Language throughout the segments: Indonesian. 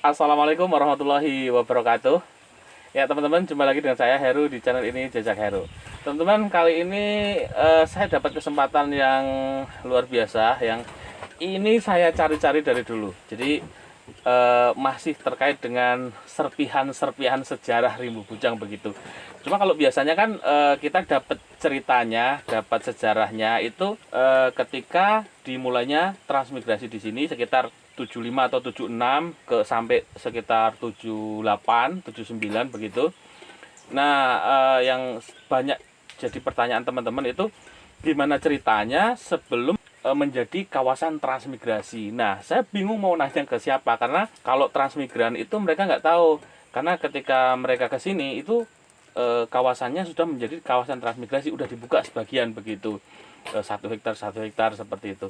Assalamualaikum warahmatullahi wabarakatuh. Ya teman-teman, jumpa lagi dengan saya Heru di channel ini Jejak Heru. Teman-teman, kali ini saya dapat kesempatan yang luar biasa, yang ini saya cari-cari dari dulu. Jadi masih terkait dengan serpihan-serpihan sejarah Rimbu Bujang begitu. Cuma kalau biasanya kan kita dapat ceritanya, dapat sejarahnya itu ketika dimulainya transmigrasi di sini sekitar 75 atau 76 ke sampai sekitar 78, 79 begitu. Nah, yang banyak jadi pertanyaan teman-teman itu gimana ceritanya sebelum menjadi kawasan transmigrasi. Nah, saya bingung mau nanya ke siapa karena kalau transmigran itu mereka nggak tahu, karena ketika mereka ke sini itu kawasannya sudah menjadi kawasan transmigrasi, udah dibuka sebagian begitu, 1 hektar 1 hektar seperti itu.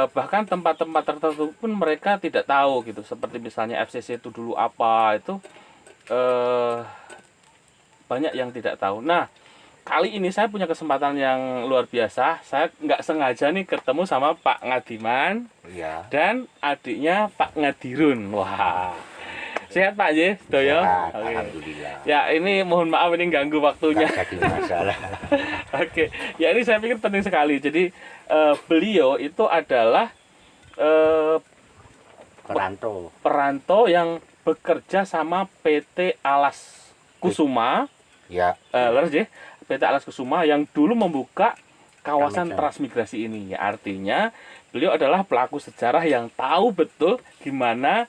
Bahkan tempat-tempat tertentu pun mereka tidak tahu gitu, seperti misalnya FCC itu dulu apa, itu banyak yang tidak tahu. Nah, kali ini saya punya kesempatan yang luar biasa. Saya nggak sengaja nih ketemu sama Pak Ngadiman ya, dan adiknya Pak Ngadirun. Wah, sehat Pak J, Doyo. sehat, Oke. alhamdulillah. Ya, ini mohon maaf ini ganggu waktunya. Nggak jadi masalah. Oke, ya ini saya pikir penting sekali. Jadi beliau itu adalah perantau yang bekerja sama PT Alas Kusuma. Ya, Leres ya, PT Alas Kusuma yang dulu membuka kawasan transmigrasi ini. Ya, artinya beliau adalah pelaku sejarah yang tahu betul gimana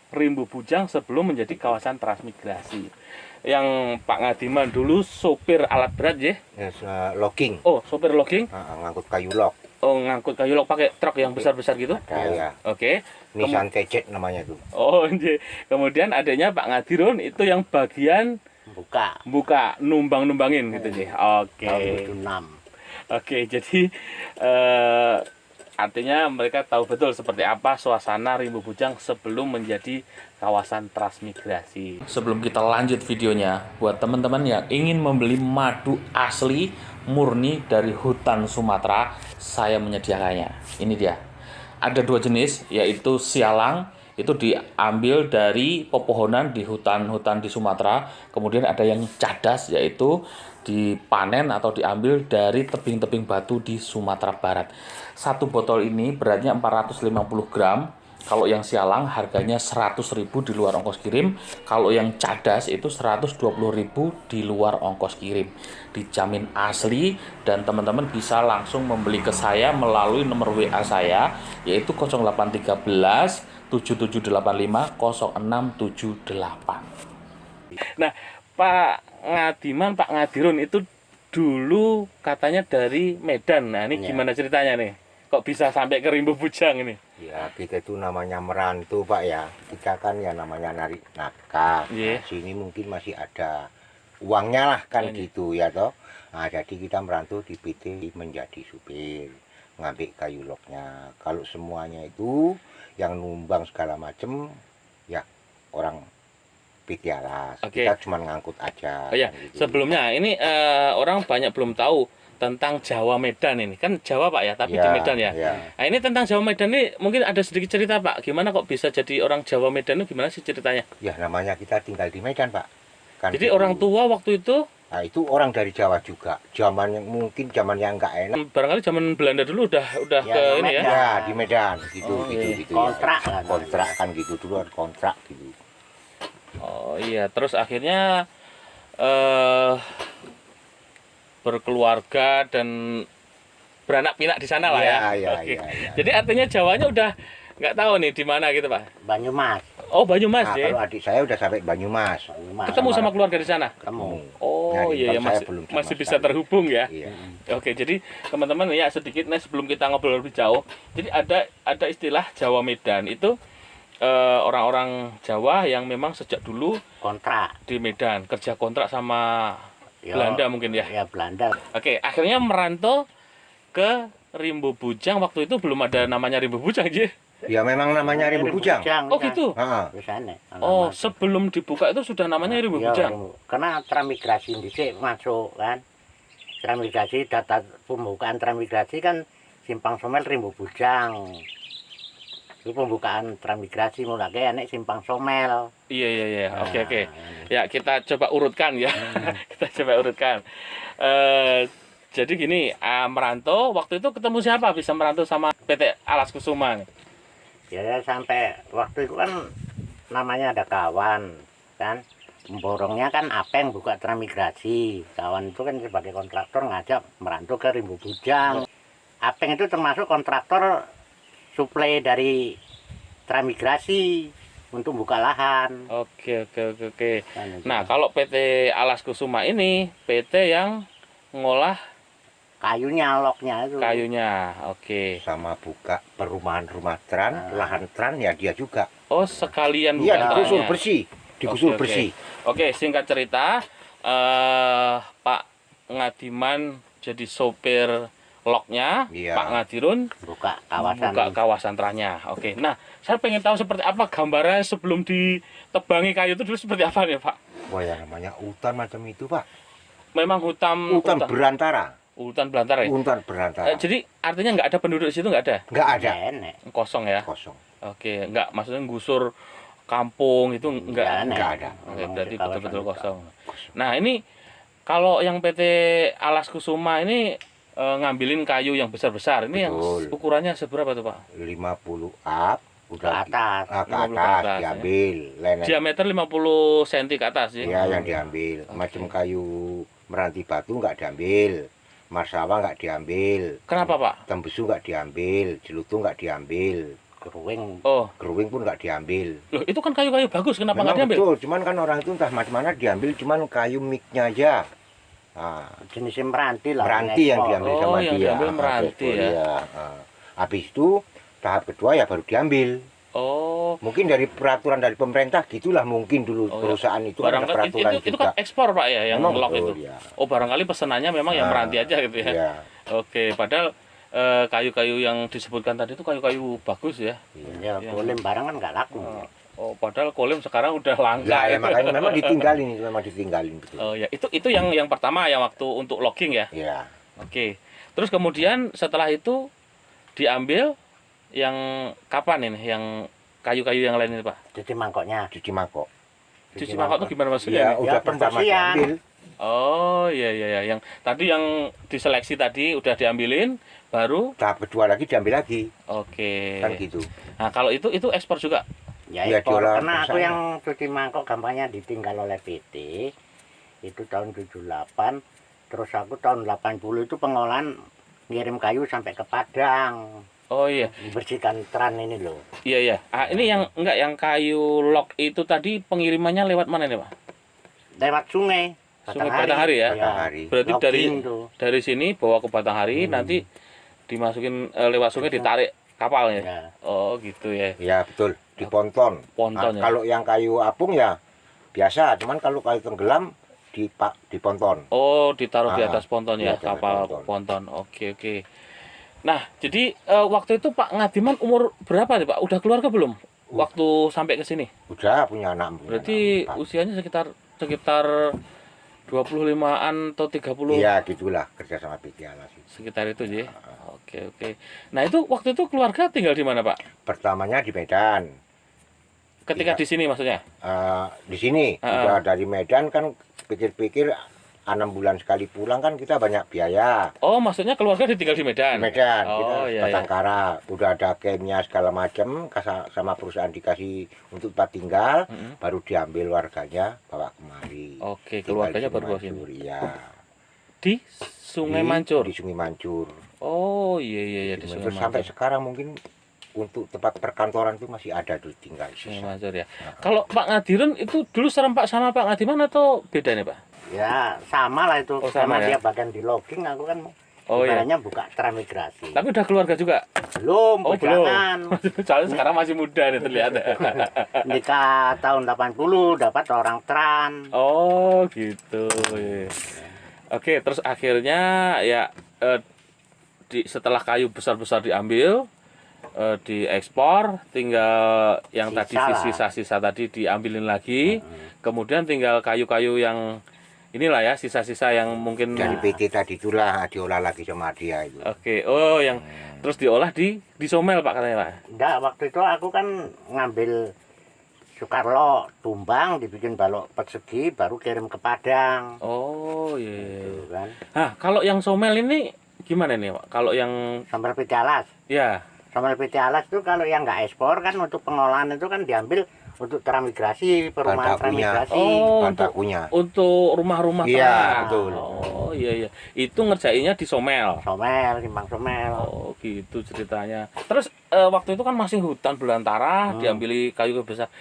Rimbu Bujang sebelum menjadi kawasan transmigrasi. Yang Pak Ngadiman dulu sopir alat berat ya? logging. Oh, sopir logging? Ngangkut kayu log. Oh, ngangkut kayu log pakai truk yang besar-besar gitu? Ada ya. Oke. Nissan TC namanya tuh. Oh, kemudian adanya Pak Ngadirun itu yang bagian buka numbang-numbangin gitu sih. Oke. Tahun 76. Oke, jadi artinya mereka tahu betul seperti apa suasana Rimbu Bujang sebelum menjadi kawasan transmigrasi. Sebelum kita lanjut videonya, buat teman-teman yang ingin membeli madu asli murni dari hutan Sumatera, saya menyediakannya. Ini dia. Ada 2 jenis, yaitu sialang, itu diambil dari pepohonan di hutan-hutan di Sumatera. Kemudian ada yang cadas, yaitu dipanen atau diambil dari tebing-tebing batu di Sumatera Barat. 1 botol ini beratnya 450 gram. Kalau yang sialang harganya 100.000 di luar ongkos kirim. Kalau yang cadas itu 120.000 di luar ongkos kirim. Dijamin asli, dan teman-teman bisa langsung membeli ke saya melalui nomor WA saya, yaitu 0813 7785 0678. Nah, Pak Ngadiman, Pak Ngadirun itu dulu katanya dari Medan. Nah, ini gimana ceritanya nih? Kok bisa sampai ke Rimbu Bujang ini? Ya, kita itu namanya merantau, Pak ya. Kita kan ya namanya narik nafkah. Yeah. Nah, sini mungkin masih ada uangnya lah kan gitu ya toh. Nah, jadi kita merantau di PT menjadi supir, ngambil kayu lognya. Kalau semuanya itu yang numbang segala macem ya orang PT Alas. Kita cuma ngangkut aja. Oh ya, gitu. Sebelumnya ini orang banyak belum tahu tentang Jawa Medan ini. Kan Jawa Pak ya, tapi di Medan ya. Nah, ini tentang Jawa Medan ini mungkin ada sedikit cerita Pak. Gimana kok bisa jadi orang Jawa Medan itu, gimana sih ceritanya? Ya, namanya kita tinggal di Medan, Pak. Kan jadi gitu. Orang tua waktu itu? Nah, itu orang dari Jawa juga. Zaman yang mungkin zaman yang nggak enak. Barangkali zaman Belanda dulu udah ya, ke ini ya? Ya, di Medan gitu, gitu. Kontrak ya. Kontrak kan gitu dulu, kontrak gitu. Oh iya, terus akhirnya berkeluarga dan beranak pinak di sana lah ya. Ya. Jadi artinya Jawanya udah nggak tahu nih di mana gitu Pak? Banyumas. Oh, Banyumas nah, ya. Kalau adik saya udah sampai Banyumas. Ketemu sama keluarga di sana? Ketemu. Oh iya, masih bisa terhubung ya. Iya. Oke, jadi teman-teman ya sedikit nih sebelum kita ngobrol lebih jauh. Jadi ada istilah Jawa Medan itu orang-orang Jawa yang memang sejak dulu kontrak di Medan, kerja kontrak sama Belanda mungkin ya. Ya, Belanda. Oke, akhirnya merantau ke Rimbu Bujang. Waktu itu belum ada namanya Rimbu Bujang aja. Ya memang namanya Rimbu Bujang. Oh gitu. Oh, sebelum dibuka itu sudah namanya Rimbu Bujang. Karena transmigrasi dhisik masuk kan. Transmigrasi, data pembukaan transmigrasi kan Simpang Somel Rimbu Bujang. Itu pembukaan transmigrasi mulai enek Simpang Somel. Iya. Nah, Oke. Ya, kita coba urutkan ya. Kita coba urutkan. Jadi gini, merantau waktu itu ketemu siapa bisa merantau sama PT Alas Kusuma nih? Ya sampai waktu itu kan namanya ada kawan kan. Borongnya kan Apeng buka transmigrasi. Kawan itu kan sebagai kontraktor ngajak merantau ke Rimbu Bujang. Apeng itu termasuk kontraktor suplai dari transmigrasi untuk buka lahan. Oke. Kan, Nah, kalau PT Alas Kusuma ini PT yang ngolah kayunya, loknya itu. kayunya. Oke. Sama buka perumahan rumah tran, lahan tran ya dia juga. Oh, sekalian Iya, bukan digusur tanahnya. bersih, digusur Oke. bersih. Oke, singkat cerita, Pak Ngadiman jadi sopir loknya, Iya. Pak Ngadirun Buka kawasan. buka kawasan tranya. Oke, nah saya pengen tahu seperti apa gambarannya sebelum ditebangi kayu itu dulu seperti apa nih Pak? Wah, yang namanya hutan macam itu, Pak. Memang Hutan berantara. hutan belantara ya? Hutan berantara. Jadi artinya nggak ada penduduk di situ, nggak ada? Nggak ada. Enek. Kosong ya? Kosong. Oke, nggak maksudnya gusur kampung itu nggak? Nggak ada. Oke, Memang berarti di kawasan betul-betul itu. kosong. Nah ini kalau yang PT Alas Kusuma ini ngambilin kayu yang besar-besar, ini yang Betul. ukurannya seberapa tuh Pak? 50 up Ke udah atas. ke 50 ke atas atas, ya. diambil. Lain Diameter 50 cm ke atas ya? ya yang diambil. Oke. Macam kayu meranti batu nggak diambil. Marsawa nggak diambil. Kenapa Pak? Tembesu nggak diambil. Jelutung nggak diambil. Keruing. Oh, Keruing pun nggak diambil. loh itu kan kayu-kayu bagus, kenapa Memang nggak diambil? betul, cuman kan orang itu entah macam mana diambil, cuman kayu miknya aja. Nah, Jenisnya meranti lah. meranti yang ngekspor. diambil Oh, sama yang dia. diambil meranti Betul, ya. Nah, habis itu tahap kedua ya baru diambil. Oh, Mungkin dari peraturan dari pemerintah gitulah mungkin dulu Oh, ya. perusahaan itu kan ada barangkali peraturan itu juga. kan ekspor Pak ya, yang Memang lock betul, itu. ya. Oh, barangkali pesanannya memang yang Nah, meranti aja gitu ya. Iya. Oke, padahal kayu-kayu yang disebutkan tadi itu kayu-kayu bagus ya. Ya, kolim barang kan nggak laku. Oh, padahal kolim sekarang udah langka. Lah ya makanya memang ditinggalin itu memang ditinggalin betul. Oh ya, itu yang pertama yang waktu untuk logging ya. Iya. Oke. Terus kemudian setelah itu diambil yang kapan ini? Yang kayu-kayu yang lain ini, Pak? Cuci mangkoknya. Cuci mangkok. Cuci mangkok itu gimana Iya, maksudnya? udah pertama pembersihan. diambil. Oh, iya. Yang tadi yang diseleksi tadi udah diambilin, baru Tahap kedua lagi diambil lagi. oke. Kan gitu. Nah, kalau itu ekspor juga. Ya, Iya, ekspor. diolah Karena aku bersama. yang cuci mangkok gampangnya ditinggal oleh PT itu tahun 78. Terus aku tahun 80 itu pengolahan ngirim kayu sampai ke Padang. Oh iya. Dibersihkan tran ini loh. Iya. Ah, ini yang enggak yang kayu log itu tadi pengirimannya lewat mana nih, Pak? Lewat sungai. Sungai Batanghari ya? Batanghari. Berarti Logging tuh. dari sini bawa ke Batanghari, nanti dimasukin lewat sungai ditarik kapalnya. Ya. Oh, gitu ya. Ya betul, di ponton. Ponton ya. Kalau yang kayu apung ya biasa, cuman kalau kayu tenggelam di ponton. Oh, ditaruh di Ah, atas ponton ya, iya, di atas kapal ponton. ponton. Oke. Nah, jadi waktu itu Pak Ngadiman umur berapa nih, Pak? Udah keluarga belum? Waktu sampai ke sini? Udah punya anak. punya Berarti anak, empat. usianya sekitar 25-an atau 30? Iya gitulah kerja sama PT Alas. Sekitar itu ya. Oke. Nah, itu waktu itu keluarga tinggal di mana, Pak? Pertamanya di Medan. Ketika Iya. di sini maksudnya? Di sini Ah. udah dari Medan kan pikir-pikir 6 bulan sekali pulang kan kita banyak biaya. Oh, maksudnya keluarga ditinggal di Medan? Di Medan Oh, kita iya. Batangkara udah ada campnya segala macam sama perusahaan dikasih untuk tempat tinggal, Mm-mm. baru diambil warganya bawa kemari. Oke, Tinggal keluarganya di baru ke Sungai sini. Mancur, iya. Di Sungai Mancur? Di Sungai Mancur. Oh, iya, di Sungai Terus sampai Mancur. sekarang mungkin untuk tempat perkantoran itu masih ada tuh tinggal Sungai sisa. Mancur ya. Kalau Pak Ngadirun itu dulu serempak sama Pak Ngadiman atau beda nih, Pak? Ya sama lah itu. Oh, sama Karena ya? dia bagian di logging, aku kan Oh iya. ibaratnya buka transmigrasi. Tapi udah keluarga juga? Belum, Oh, belum. bujangan. Soalnya sekarang masih muda nih terlihat. Nikah tahun 80 dapat orang tran. Oh, gitu. Iya. Oke, terus akhirnya ya setelah kayu besar-besar diambil, diekspor, tinggal yang tadi Sisa lah. sisa-sisa tadi diambilin lagi. Kemudian tinggal kayu-kayu yang inilah ya sisa-sisa yang mungkin Dari PT tadi itulah diolah lagi sama dia itu. Oke, oh yang terus diolah di somel Pak katanya Pak. Enggak, waktu itu aku kan ngambil Soekarlo tumbang dibikin balok persegi baru kirim ke Padang. Oh iya. Gitu kan. Nah, kalau yang somel ini gimana nih Pak? Kalau yang Sambal PT Alas. ya, Sambal PT Alas itu kalau yang nggak ekspor kan untuk pengolahan itu kan diambil untuk transmigrasi, perumahan Bahan bakunya. transmigrasi. oh Bahan untuk bakunya. rumah-rumah Iya, ternak. betul. Oh iya iya. Itu ngerjainnya di somel. Somel, timbang somel. Oh gitu ceritanya. Terus waktu itu kan masih hutan belantara, diambili kayu besar.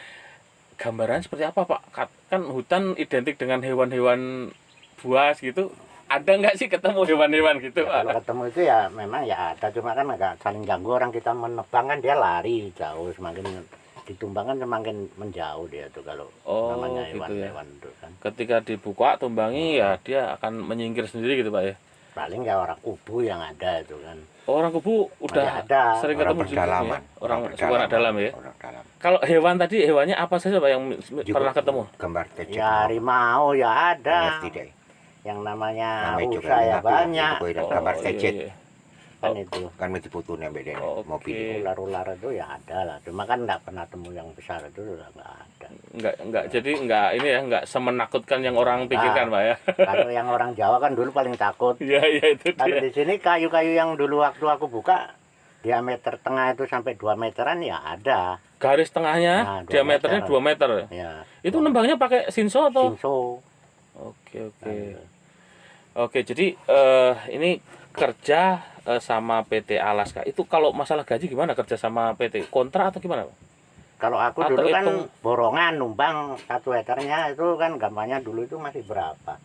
Gambaran seperti apa Pak? Kan hutan identik dengan hewan-hewan buas gitu. Ada nggak sih ketemu hewan-hewan gitu Ya, kalau Pak? ketemu itu ya memang ya ada, cuma kan agak saling ganggu orang kita menebang kan dia lari jauh, semakin ditumbang kan semakin menjauh dia tuh kalau Oh, namanya gitu ya. hewan-hewan itu kan. Ketika dibuka tumbangi ya dia akan menyingkir sendiri gitu Pak ya. Paling ya orang kubu yang ada itu kan. Orang kubu Masih udah ada. sering Orang ketemu juga berdalaman. ya? Orang suku anak dalam ya. Orang dalam. Kalau hewan tadi hewannya apa saja Pak yang Juga pernah ketemu? Gambar tecek. Ya harimau ya ada. Ngerti deh. Yang namanya Namanya juga usa ya nabi, banyak. itu gambar iya, tecek. iya. Kan Oh. itu. Kan mesti foto nih beda Oke. mobil. Ular-ular itu ya ada lah. Cuma kan nggak pernah temu yang besar itu sudah nggak ada. Enggak jadi enggak ini ya enggak semenakutkan yang orang pikirkan Pak ya. Kalau yang orang Jawa kan dulu paling takut. Iya iya itu Kalau dia. di sini kayu-kayu yang dulu waktu aku buka diameter tengah itu sampai 2 meteran ya ada. Garis tengahnya Nah, 2 diameternya meter. 2 meter. Ya. Itu nembangnya pakai sinso atau? Sinso. Oke oke. Nah, Oke, jadi ini kerja sama PT Alaska. Itu kalau masalah gaji gimana kerja sama PT? Kontrak atau gimana Pak? Kalau aku Atau dulu kan hitung- borongan numbang 1 hektare-nya itu kan gampangnya dulu itu masih berapa?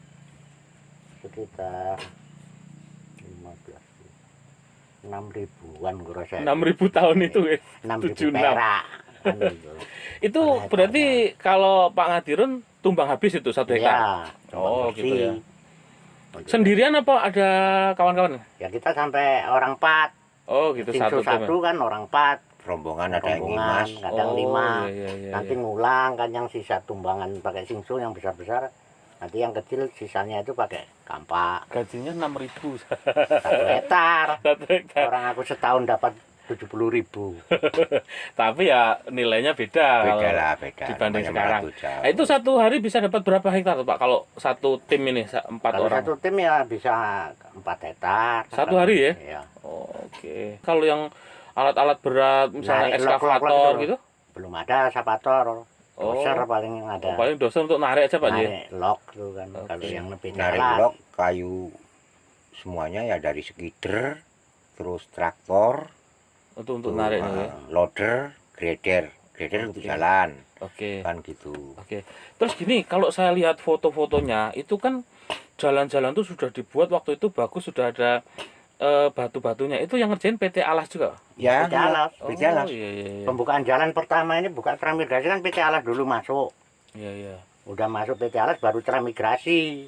Sekitar 6 ribuan gue rasa. 6.000 tahun itu ya. 6 ribu 76. perak. Kan gitu. Itu Per berarti kalau Pak Ngadirun tumbang habis itu 1 hektar. Iya. Oh, gitu ya. Untuk- Sendirian apa ada kawan-kawan? Ya kita sampai orang 4. Oh, gitu Sinso satu tim. satu kan orang 4. Rombongan ada yang Rombongan, ngimas. kadang 5. Iya, iya, iya, Nanti iya. ngulang kan yang sisa tumbangan pakai singso yang besar-besar. Nanti yang kecil sisanya itu pakai kampak. Gajinya 6.000 1 hektar. 1 hektar. Orang aku setahun dapat 70.000. Tapi ya nilainya beda, Beda kalau lah, beda. dibanding Namanya sekarang. merantau jauh. Nah, itu satu hari bisa dapat berapa hektar tuh, Pak? Kalau satu tim ini 4 Kalau orang. satu tim ya bisa 4 hektar. Satu hari ya? Iya. Oke. Kalau yang alat-alat berat misalnya Narik ekskavator lok-lok itu. gitu. Belum ada sapator. Oh. Doser paling yang ada. Paling dosen untuk narik aja, Pak ya. Narik lok tuh kan. Oke. Kalau yang lebih Narik jalan. blok kayu semuanya ya dari skider, terus traktor, Untuk tuh, nariknya ya. loader, grader untuk Oke. jalan Oke. kan gitu. Oke. Terus gini, kalau saya lihat foto-fotonya itu kan jalan-jalan tuh sudah dibuat waktu itu bagus, sudah ada batu-batunya. Itu yang ngerjain PT Alas juga. Ya, PT Alas. PT Alas. Iya iya iya. Pembukaan jalan pertama ini buka transmigrasi kan PT Alas dulu masuk. Iya iya. Udah masuk PT Alas baru transmigrasi.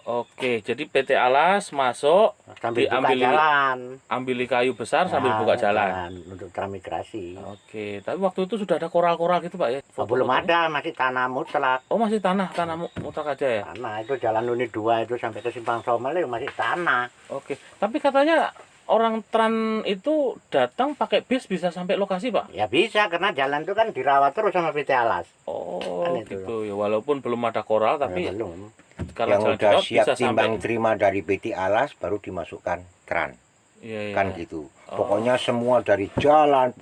Oke, jadi PT Alas masuk, Sambil buka Diambil- jalan. ambil kayu besar sambil Nah, buka jalan. untuk transmigrasi. Oke, tapi waktu itu sudah ada koral-koral gitu Pak ya? Oh, belum Foto-foto. ada, masih tanah mutlak. Oh masih tanah mutlak aja ya? Tanah itu jalan Unit 2 itu sampai ke Simpang Somel itu masih tanah. Oke, tapi katanya orang Tran itu datang pakai bis bisa sampai lokasi Pak? Ya bisa karena jalan itu kan dirawat terus sama PT Alas. Oh Kan itu. gitu ya, walaupun belum ada koral tapi Ya, belum. karena yang jalan udah dirawat siap bisa timbang sampai. terima dari PT Alas baru dimasukkan Tran Iya, iya. kan gitu. Oh. Pokoknya semua dari jalan,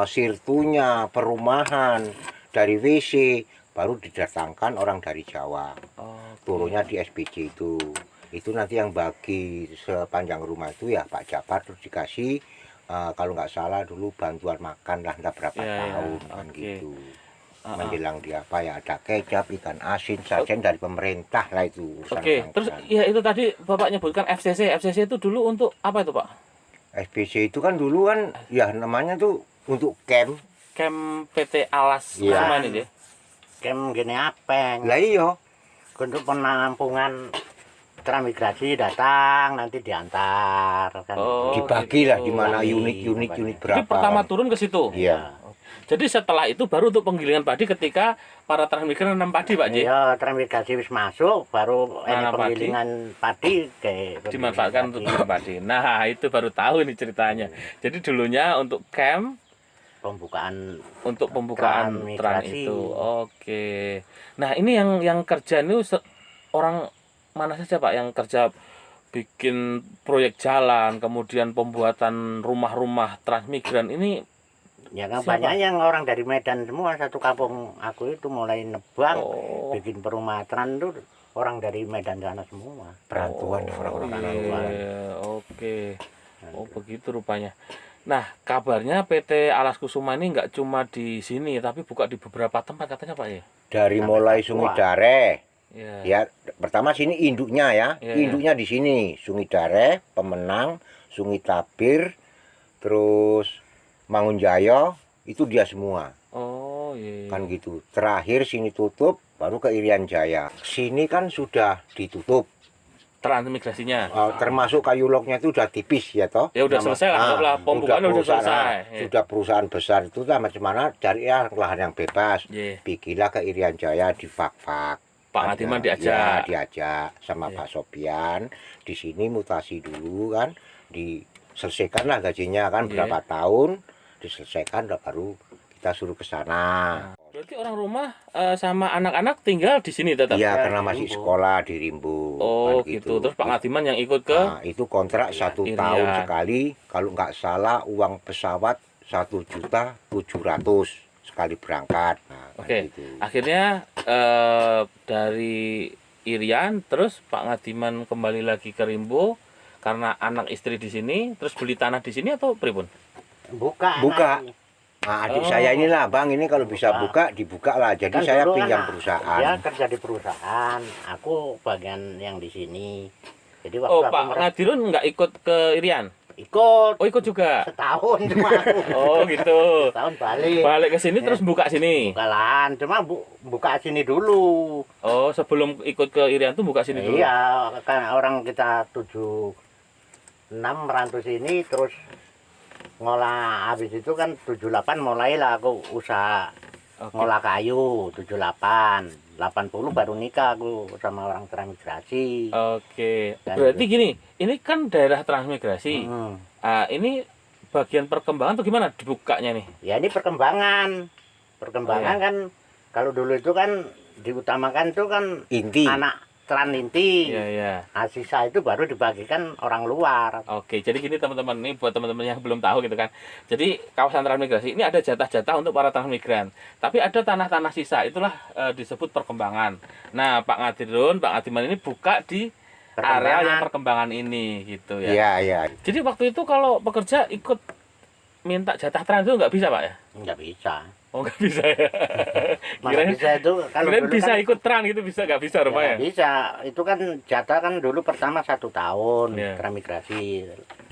sirtunya, perumahan, dari WC baru didatangkan orang dari Jawa. Oke. Turunnya di SPJ itu. Itu nanti yang bagi sepanjang rumah itu ya Pak Japar, terus dikasih kalau nggak salah dulu bantuan makan lah entah berapa Ya, ya. tahun kan Oke. gitu. Ah, ah. Menjelang dia apa ya ada kecap, ikan asin, sajen dari pemerintah lah itu. urusan Oke, terus bangsa. ya itu tadi Bapak nyebutkan FCC. FCC itu dulu untuk apa itu Pak? SPJ itu kan dulu kan ya namanya tuh untuk camp. Camp PT Alas Iya. Kusuman ini ya? Kem gini apeng. Lah iya, Untuk penampungan transmigrasi datang nanti diantar kan. Oh, Dibagi lah gitu. di mana Bagi, unit bapaknya. berapa. Jadi pertama turun ke situ. Iya. Jadi setelah itu baru untuk penggilingan padi ketika para transmigran nanam padi, Pak J. Iya, transmigrasi wis masuk baru ini Nanam padi. penggilingan padi kayak Dimanfaatkan untuk nanam padi. Nah, itu baru tahu ini ceritanya. Jadi dulunya untuk camp, pembukaan untuk pembukaan tran Transmigrasi. itu. Oke. Nah, ini yang kerja ini orang mana saja, Pak, yang kerja bikin proyek jalan, kemudian pembuatan rumah-rumah transmigran ini. ya kan Siapa? banyak yang orang dari Medan semua, satu kampung aku itu mulai nebang Oh, bikin perumahan itu orang dari Medan sana semua. Perantauan orang-orang. iya. Oke. Oh, begitu rupanya. Nah, kabarnya PT Alas Kusuma ini nggak cuma di sini, tapi buka di beberapa tempat katanya, Pak ya? Dari Sampai mulai Papua. Sungai Dare, Iya. ya pertama sini induknya ya, Iya, induknya di sini Sungai Dare, Pemenang, Sungai Tapir, terus Mangunjaya, itu dia semua Oh, iya. kan gitu. Terakhir sini tutup, baru ke Irian Jaya. Sini kan sudah ditutup, Transmigrasinya. termasuk kayu loknya itu udah tipis ya toh. Ya udah Nama- selesai lah, anggaplah pembukaan udah selesai. Iya. Sudah perusahaan besar itu lah macam mana cari ya lahan yang bebas. Iya. Bikinlah ke Irian Jaya di Fak-Fak. Pak Ada- Ngadiman Ya, diajak. diajak sama Iya. Pak Sopian. Di sini mutasi dulu kan, diselesaikan lah gajinya kan Iya. berapa tahun, diselesaikan lah baru kita suruh ke sana. Berarti orang rumah sama anak-anak tinggal di sini tetap. Iya, Ya, karena di masih Rimbu. sekolah di Rimbu. Oh, kan gitu. Terus Pak Ngadiman yang ikut ke Nah, itu kontrak 1 Irian. tahun sekali. Kalau nggak salah uang pesawat 1.700.000 sekali berangkat. Nah, kan Oke. gitu. Akhirnya dari Irian, terus Pak Ngadiman kembali lagi ke Rimbo karena anak istri di sini, terus beli tanah di sini atau pripun? Buka. Buka. nanti. Nah, adik Oh. saya inilah, Bang, ini kalau bisa buka, dibuka lah. Jadi Kan saya dulu pinjam kan perusahaan. Dia kerja di perusahaan, aku bagian yang di sini. Jadi waktu Oh, aku Pak Ngadirun nggak ikut ke Irian? ikut Oh, ikut juga. setahun cuma aku. Oh, gitu. Setahun balik. Balik ke sini terus buka sini. Buka lahan, cuma buka sini dulu. Oh, sebelum ikut ke Irian tuh buka sini dulu. Iya, kan orang kita 76 merantau sini terus ngolah, habis itu kan 78 mulailah aku usaha Oke. ngolah kayu. 78 80 baru nikah aku sama orang transmigrasi. Oke. Dan Berarti gini, ini kan daerah transmigrasi. Hmm. Ini bagian perkembangan tuh gimana dibukanya nih? Ya ini perkembangan Oh, kan kalau dulu itu kan diutamakan itu kan Inti. anak tran inti. Iya, iya. Nah, sisa itu baru dibagikan orang luar. Oke, jadi gini teman-teman, ini buat teman-teman yang belum tahu gitu kan. Jadi kawasan transmigrasi ini ada jatah-jatah untuk para transmigran. Tapi ada tanah-tanah sisa, itulah disebut perkembangan. Nah, Pak Ngadirun, Pak Ngadiman ini buka di area yang perkembangan ini gitu ya. Iya, iya. Jadi waktu itu kalau pekerja ikut minta jatah trans itu nggak bisa, Pak ya? Nggak bisa. Oh, nggak bisa ya. Mana Kirain, bisa itu kalau kirain dulu bisa kan, ikut trans gitu, bisa nggak bisa ya rupanya? nggak bisa. Itu kan jatah kan dulu pertama 1 tahun Iya. transmigrasi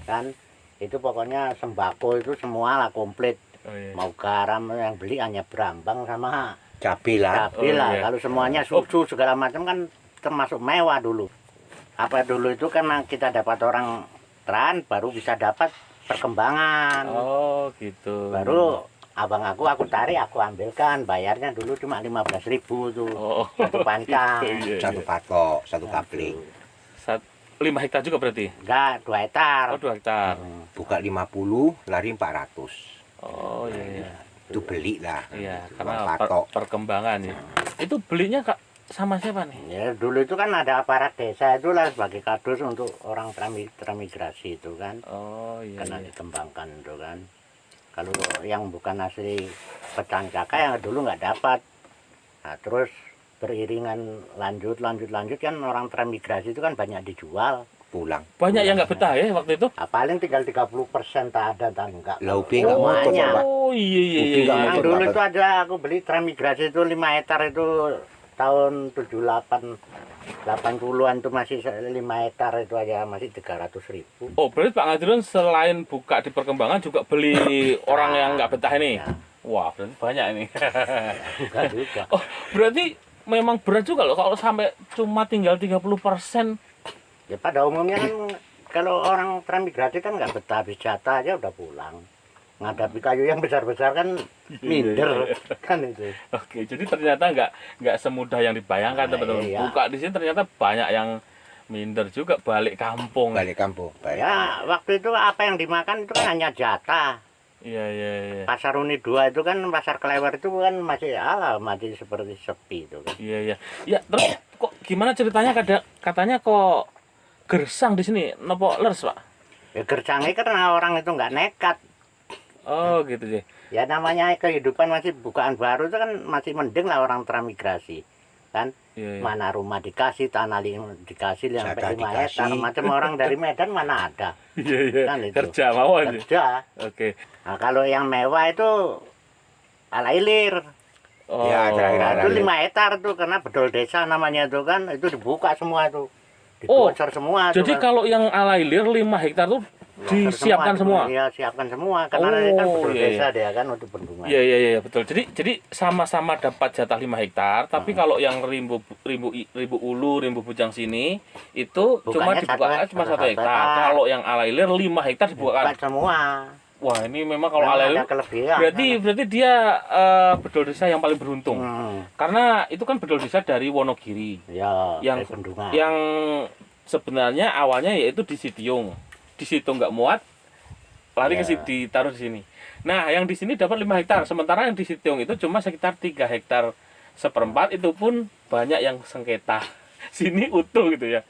kan. Itu pokoknya sembako itu semua lah komplit. Oh, iya. Mau garam yang beli hanya berambang sama Cabai lah. cabai Oh, lah. iya. Kalau semuanya susu segala macam kan termasuk mewah dulu. Apa dulu itu karena kita dapat orang tran baru bisa dapat perkembangan. Oh, gitu. Baru abang aku tarik, aku ambilkan. Bayarnya dulu cuma 15.000 tuh. Oh, Satu pancang. gitu, iya, Satu iya. patok, satu kapling. 5 hektar juga berarti? Enggak, 2 hektar. Oh, 2 hektar. Buka 50, lari 400. Oh, iya, iya. Itu beli lah. Iya, Cuma karena patok. perkembangan ya. Itu belinya Kak sama siapa nih? Ya dulu itu kan ada aparat desa itulah sebagai kadus untuk orang transmigrasi itu kan. Oh, iya. Karena Iya. dikembangkan itu kan. Kalau yang bukan asli pecahan kakak yang dulu nggak dapat. Nah, terus beriringan lanjut kan orang transmigrasi itu kan banyak dijual. Pulang. Banyak yang nggak betah ya waktu itu? Nah, paling tinggal 30% tak ada tak enggak. Lah, Ubi nggak motor, banyak. Pak. Oh, iya, iya, Ubi iya. nggak Yang motor, dulu Pak. itu ada aku beli transmigrasi itu 5 hektar itu tahun 78 80-an itu masih 5 hektar itu aja masih 300.000. Oh, berarti Pak Ngadirun selain buka di perkembangan juga beli orang yang nggak betah ini? Ya, Wah, berarti banyak ini. enggak juga. Oh, berarti memang berat juga loh kalau sampai cuma tinggal 30% Ya pada umumnya kan kalau orang transmigrasi kan nggak betah, habis jatah aja udah pulang. Ngadapi kayu yang besar-besar kan minder kan itu. Oke, jadi ternyata nggak semudah yang dibayangkan, Nah, teman-teman. iya. Buka di sini ternyata banyak yang minder juga balik kampung. Balik kampung. Balik. Ya waktu itu apa yang dimakan itu kan hanya jatah. Iya, iya, iya. Pasar Uni 2 itu kan pasar Klewer itu kan masih seperti sepi itu kan. Iya, iya. Ya, terus kok gimana ceritanya katanya kok gersang di sini? Nopo lers, Pak? Ya gercangnya karena orang itu nggak nekat. Oh, gitu sih. Ya namanya kehidupan masih bukaan baru itu kan masih mending lah orang transmigrasi. Kan Iya, iya. mana rumah dikasih, tanah dikasih Jatah sampai 5 hektar. dikasih. Macam orang dari Medan mana ada. Iya, iya. Kan itu. Kerja mau aja. Kerja. Oke. Nah, kalau yang mewah itu ala ilir. Oh. Ya, Nah, itu Ala ilir. 5 hektar tuh karena bedol desa namanya itu kan itu dibuka semua tuh. Oh, Dibocor semua tuh Jadi kan. kalau yang ala ilir 5 hektar tuh disiapkan semua. Iya, siapkan semua. Karena Oh, ini kan bedol iya, desa dia kan untuk bendungan. Iya, iya, iya, betul. Jadi sama-sama dapat jatah 5 hektar, tapi kalau yang rimbu ulu, rimbu bujang sini itu cuma Bukanya dibuka cuma 1 satu hektar. hektar. Kalau yang ala ilir 5 hektar dibukakan. Buka semua. Wah, ini memang kalau Memang ala ada ilir kelebihan. berarti dia bedol desa yang paling beruntung. Karena itu kan bedol desa dari Wonogiri. Ya, Yang- dari bendungan. Yang sebenarnya awalnya yaitu di Sitiung. Di situ nggak muat, lari ke Ya. ditaruh di sini. Nah, yang di sini dapat 5 hektar, sementara yang di Sitiung itu cuma sekitar 3 hektar seperempat, itu pun banyak yang sengketa. Sini utuh gitu ya.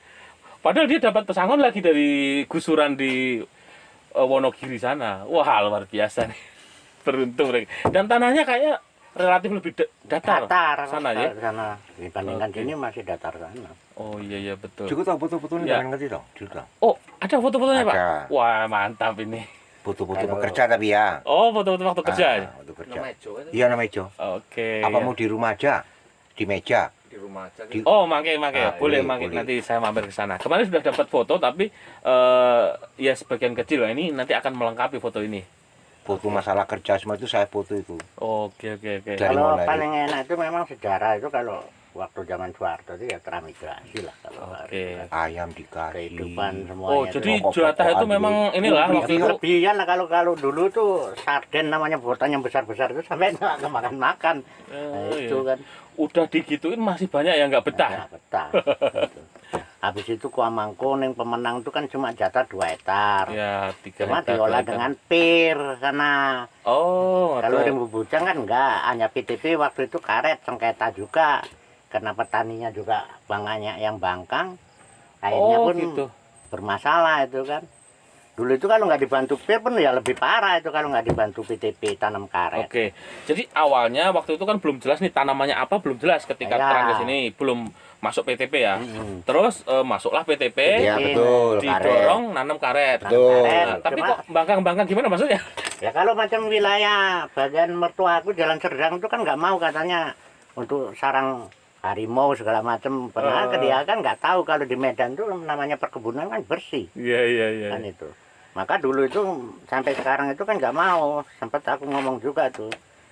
Padahal dia dapat pesangon lagi dari gusuran di Wonogiri sana. Wah, luar biasa nih. Beruntung mereka. Dan tanahnya kayak relatif lebih datar. datar sana ya. sana dibandingkan Oke. sini masih datar sana. Oh iya, iya, betul. Juga tahu foto-fotonya Ya. jangan ngerti dong. Juga. Oh, ada foto-fotonya, Pak? Ada. Wah, mantap ini. Foto-foto Kalau- pekerja tapi ya. Oh, foto-foto waktu kerja. Ah, Ya? waktu kerja. Iya nama Ijo. Oke. Apa ya. mau di rumah aja? Di meja. di rumah aja Di- Oh, mangke. Ah, Boleh, boleh, mangke. boleh. Nanti saya mampir ke sana. Kemarin sudah dapat foto, tapi ya sebagian kecil. Ini nanti akan melengkapi foto ini. Foto masalah kerja semua itu saya foto itu. Oke. Dari Kalau mulai. paling enak itu memang sejarah itu kalau waktu zaman Soeharto itu ya transmigrasi lah kalau Oke. Ayam dikasih. kehidupan semuanya. Oh, itu. jadi Pokok-pokokan jatah itu dulu. memang inilah Ya, waktu itu. kelebihan lah kalau dulu tuh sarden namanya botan yang besar-besar itu sampai nggak makan-makan. Nah, Oh, itu iya. kan Udah digituin masih banyak yang nggak betah. nggak betah. Gitu. Habis itu Kuamangkuning pemenang itu kan cuma jatah 2 hektar. Ya, 3 Cuma hektar. diolah 2 hektar. dengan pir sana. Oh, Kalau atau- Rimbu Bujang kan enggak, hanya PTP waktu itu karet sengketa juga. Karena petaninya juga banyak yang bangkang. Akhirnya Oh, pun gitu. bermasalah itu kan. Dulu itu kalau nggak dibantu PIR pun ya lebih parah itu kalau nggak dibantu PTP tanam karet. Oke, jadi awalnya waktu itu kan belum jelas nih tanamannya apa, belum jelas ketika Ya. terang ke sini, belum masuk PTP ya. Mm-mm. Terus masuklah PTP, Iya Oke. betul. didorong nanam karet. Tanam Betul. karet. Nah, tapi Cuma, kok bangkang-bangkang gimana maksudnya? ya kalau macam wilayah bagian mertua aku Jalan Serdang itu kan nggak mau katanya untuk sarang harimau segala macam. Pernah Oh. dia kan nggak tahu kalau di Medan tuh namanya perkebunan kan bersih. Iya. Kan itu. Maka dulu itu sampai sekarang itu kan nggak mau. Sempat aku ngomong juga tuh.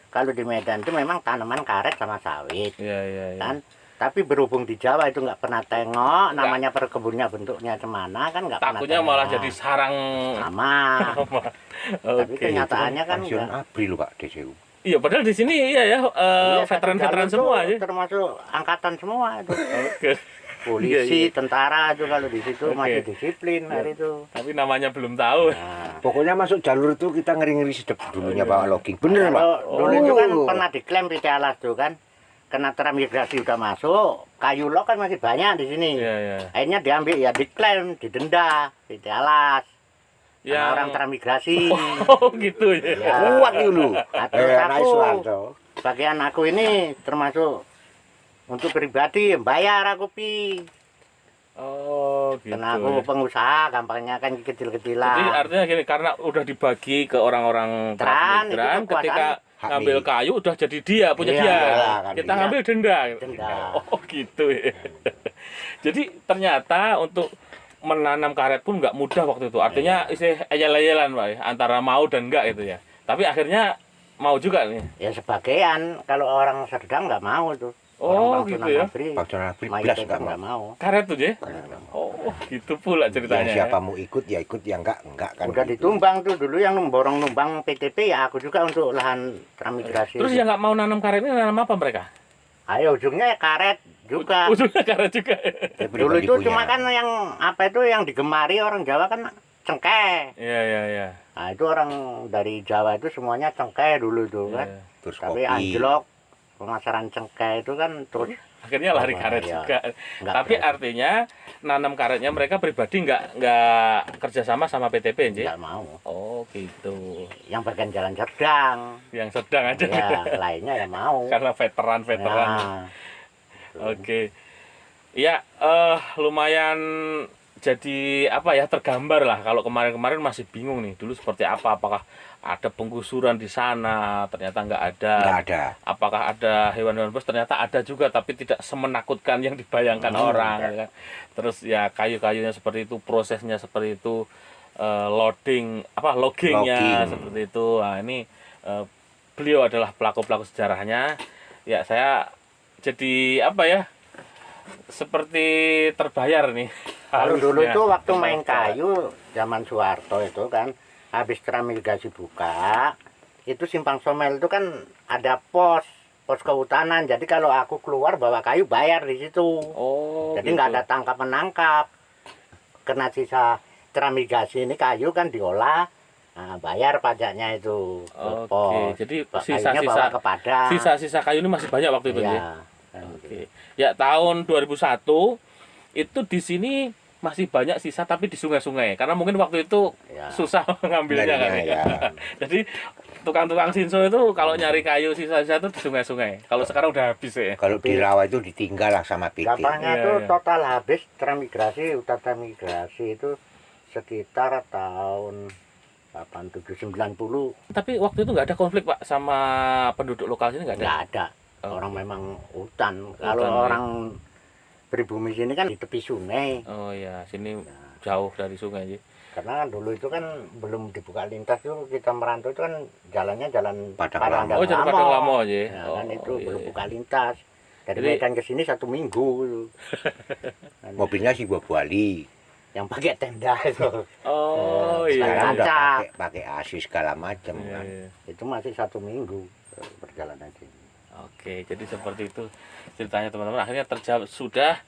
Kalau di Medan itu memang tanaman karet sama sawit Iya. kan. Tapi berhubung di Jawa itu nggak pernah tengok namanya perkebunnya bentuknya cemana kan nggak pernah. Takutnya malah tengok. jadi sarang. sama. Tapi Oke. kenyataannya kan Pensiun enggak. ABRI loh Pak DCU. Iya, padahal di sini iya ya, Iya, veteran-veteran satu semua jalur aja. tuh termasuk angkatan semua itu. Oke. Polisi, Iya. tentara itu kalau di situ Oke. masih disiplin hari itu. Tapi namanya belum tahu. Nah, Pokoknya masuk jalur itu kita ngeri-ngeri sedep dulunya Pak logging. Bener Pak. kalau dulu itu kan Oh. pernah diklaim PT Alas tuh kan. Karena transmigrasi udah masuk, kayu lok kan masih banyak di sini. Iya. Akhirnya diambil ya diklaim, didenda PT Alas. Yang Orang transmigrasi. Oh, gitu ya. Ya. Kuat dulu. Nah, terus Naik aku, Soeharto. bagian aku ini termasuk untuk pribadi bayar aku pi. Oh, gitu. Karena aku ya. pengusaha, gampangnya kan Jadi kecil-kecilan. artinya gini, karena udah dibagi ke orang-orang Tran, itu transmigran, kekuasaan ketika hak ngambil milik. kayu udah jadi dia, punya Iya, dia. kan Kita iya. ngambil denda. Denda. Oh, gitu ya. Jadi ternyata untuk menanam karet pun nggak mudah waktu itu. Artinya isi ayel-ayelan, Pak, ya, antara mau dan enggak itu ya. Tapi akhirnya mau juga nih. Ya sebagian, kalau orang Serdang nggak mau tuh. Oh, Bang gitu Sunan ya. Abri, Bang Sunan Abri mayat belas itu nggak nggak mau. Karet tuh, Je? Karet nggak mau. Oh, gitu pula ceritanya. Yang siapa mau ikut ya ikut, yang enggak kan. Udah gitu. ditumbang tuh dulu yang memborong numbang PTP ya aku juga untuk lahan transmigrasi. Terus yang nggak mau nanam karet ini nanam apa mereka? Ayo ujungnya ya karet juga. Ujungnya karet juga. Dia Dulu pribadi itu punya. cuma kan yang apa itu yang digemari orang Jawa kan cengkeh. Iya, iya, iya. Nah itu orang dari Jawa itu semuanya cengkeh dulu tuh kan. Iya. Terus Tapi kopi. anjlok pemasaran cengkeh itu kan terus Akhirnya lari karet Iya. juga. nggak Tapi berhasil. artinya nanam karetnya mereka pribadi nggak kerjasama sama PTP, Je? nggak mau. Oh, gitu. Yang bagian jalan Cerdang, Yang sedang aja. ya lainnya ya mau. Karena veteran-veteran. Nah, Oke. Ya, lumayan jadi apa ya, tergambar lah. Kalau kemarin-kemarin masih bingung nih, dulu seperti apa, apakah ada penggusuran di sana, ternyata nggak ada. Nggak ada. Apakah ada hewan-hewan buas, ternyata ada juga, tapi tidak semenakutkan yang dibayangkan orang. enggak. Ya kan? Terus ya kayu-kayunya seperti itu, prosesnya seperti itu, loggingnya Logging. seperti itu. Nah, ini beliau adalah pelaku-pelaku sejarahnya. Ya, saya jadi apa ya, seperti terbayar nih. Kalau dulu Harusnya. itu waktu main kayu zaman Soeharto itu kan habis transmigrasi buka itu Simpang Somel itu kan ada pos kehutanan. Jadi kalau aku keluar bawa kayu bayar di situ. Oh, Jadi nggak ada tangkap menangkap. Kena sisa transmigrasi ini kayu kan diolah, nah, bayar pajaknya itu. ke Oke, pos. jadi Kayunya bawa ke Padang. sisa-sisa kayu ini masih banyak waktu itu, Iya, ya? kan gitu. Oke. Ya, tahun 2001 itu di sini masih banyak sisa tapi di sungai-sungai. Karena mungkin waktu itu Ya. susah ngambilnya kan. Nyarinya, ya. Jadi tukang-tukang sinso itu kalau nyari kayu sisa-sisa itu di sungai-sungai. Kalau sekarang udah habis ya. Kalau di rawa itu ditinggal lah sama PT. Gampangnya Iya, tuh iya. total habis transmigrasi, hutan transmigrasi itu sekitar tahun 87-90. Tapi waktu itu nggak ada konflik, Pak, sama penduduk lokal sini, nggak ada? Nggak ada. Oh. Orang memang hutan. Kalau ya. orang pribumi sini kan di tepi sungai. Oh ya, sini jauh dari sungai sih. Karena kan dulu itu kan belum dibuka lintas tuh, kita merantau itu kan jalannya jalan Padang Lamo. Oh, jadi Padang Lamo aja. Ya, Oh, kan itu iya, belum iya. buka lintas. Dari Jadi- Medan ke sini 1 minggu. Mobilnya si Bali. Yang pakai tenda itu. Oh Sekarang iya. Sekarang udah Lancar. pakai AC segala macam Iya, kan. iya. Itu masih 1 minggu perjalanan sini. Oke, jadi seperti itu ceritanya teman-teman. Akhirnya terjawab sudah,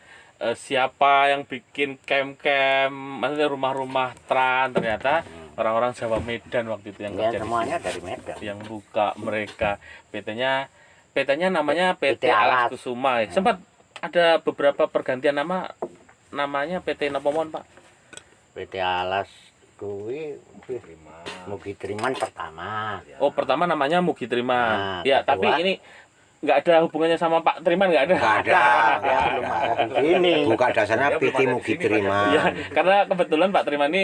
siapa yang bikin camp-camp, maksudnya rumah-rumah ternyata orang-orang Jawa Medan waktu itu yang Ya kerja di semuanya sini. dari Medan. Yang buka mereka PT-nya namanya PT PT Alas. Alas Kusuma. Sempat ada beberapa pergantian namanya PT Napomon, Pak. PT Alas kuwi Mugi Triman pertama. Oh, pertama namanya Mugi Triman. Nah, Ya, kedua- tapi ini nggak ada hubungannya sama Pak Triman, nggak ada. Nggak ada. Ya belum ada di sini. Buka dasarnya Ya, belum PT ada di Mugi sini, Triman. Ya, karena kebetulan Pak Triman ini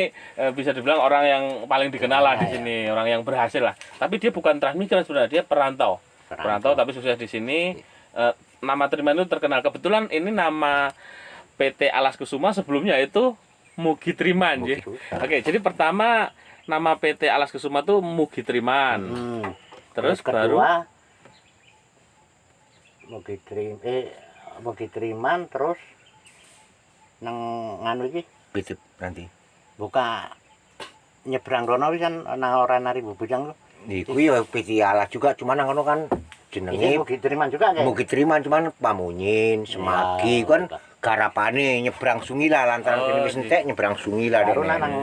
bisa dibilang orang yang paling dikenal lah di Ya, ya. sini, orang yang berhasil lah. Tapi dia bukan transmigran sebenarnya, dia perantau. Perantau tapi sukses di sini. Nama Triman itu terkenal. Kebetulan ini nama PT Alas Kusuma sebelumnya itu Mugi Triman, Mugi. ya. Oke, jadi pertama nama PT Alas Kusuma tuh Mugi Triman. Hmm. Terus kedua, baru Mugi Triman terus nang nganu iki PT nanti. buka nyebrang rono wis kan ana ora nari bujang. Iku ya PT Alas juga, cuman nang kono kan Ini jenenge Mugi Triman juga kayak. Mugi Triman, cuman Pamunyin, Semagi Ya, kan garapane nyebrang sungai lah, lantaran Oh, kene wis entek nyebrang sungai lah baru dene. nang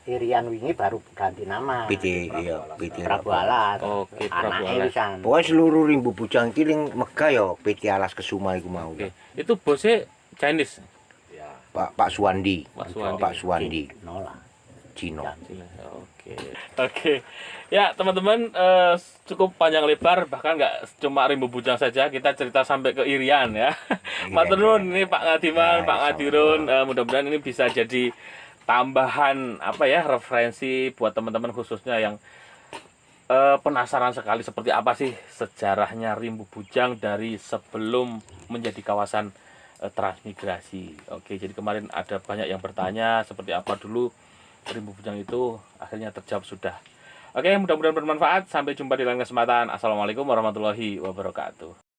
Irian wingi baru ganti nama. PT iya, PT Prabu Alas. Oke, Prabu Anake Alas. wisan. Pokoknya seluruh Rimbu Bujang Kiling megah ya PT Alas Kusuma iku mau. Oke, itu bosnya Chinese. Pak Suwandi. Pak Suwandi. Pak Suwandi. Nolak. Cino. Oke. Oke. Ya, teman-teman, cukup panjang lebar, bahkan nggak cuma Rimbu Bujang saja, kita cerita sampai ke Irian ya. Matur nuwun ini Pak Ngadiman, Ya, Pak Ngadirun, mudah-mudahan ini bisa jadi tambahan apa ya, referensi buat teman-teman khususnya yang penasaran sekali seperti apa sih sejarahnya Rimbu Bujang dari sebelum menjadi kawasan transmigrasi. Oke, jadi kemarin ada banyak yang bertanya seperti apa dulu Rimbu Bujang itu, akhirnya terjawab sudah. Oke, mudah-mudahan bermanfaat. Sampai jumpa di lain kesempatan. Assalamualaikum warahmatullahi wabarakatuh.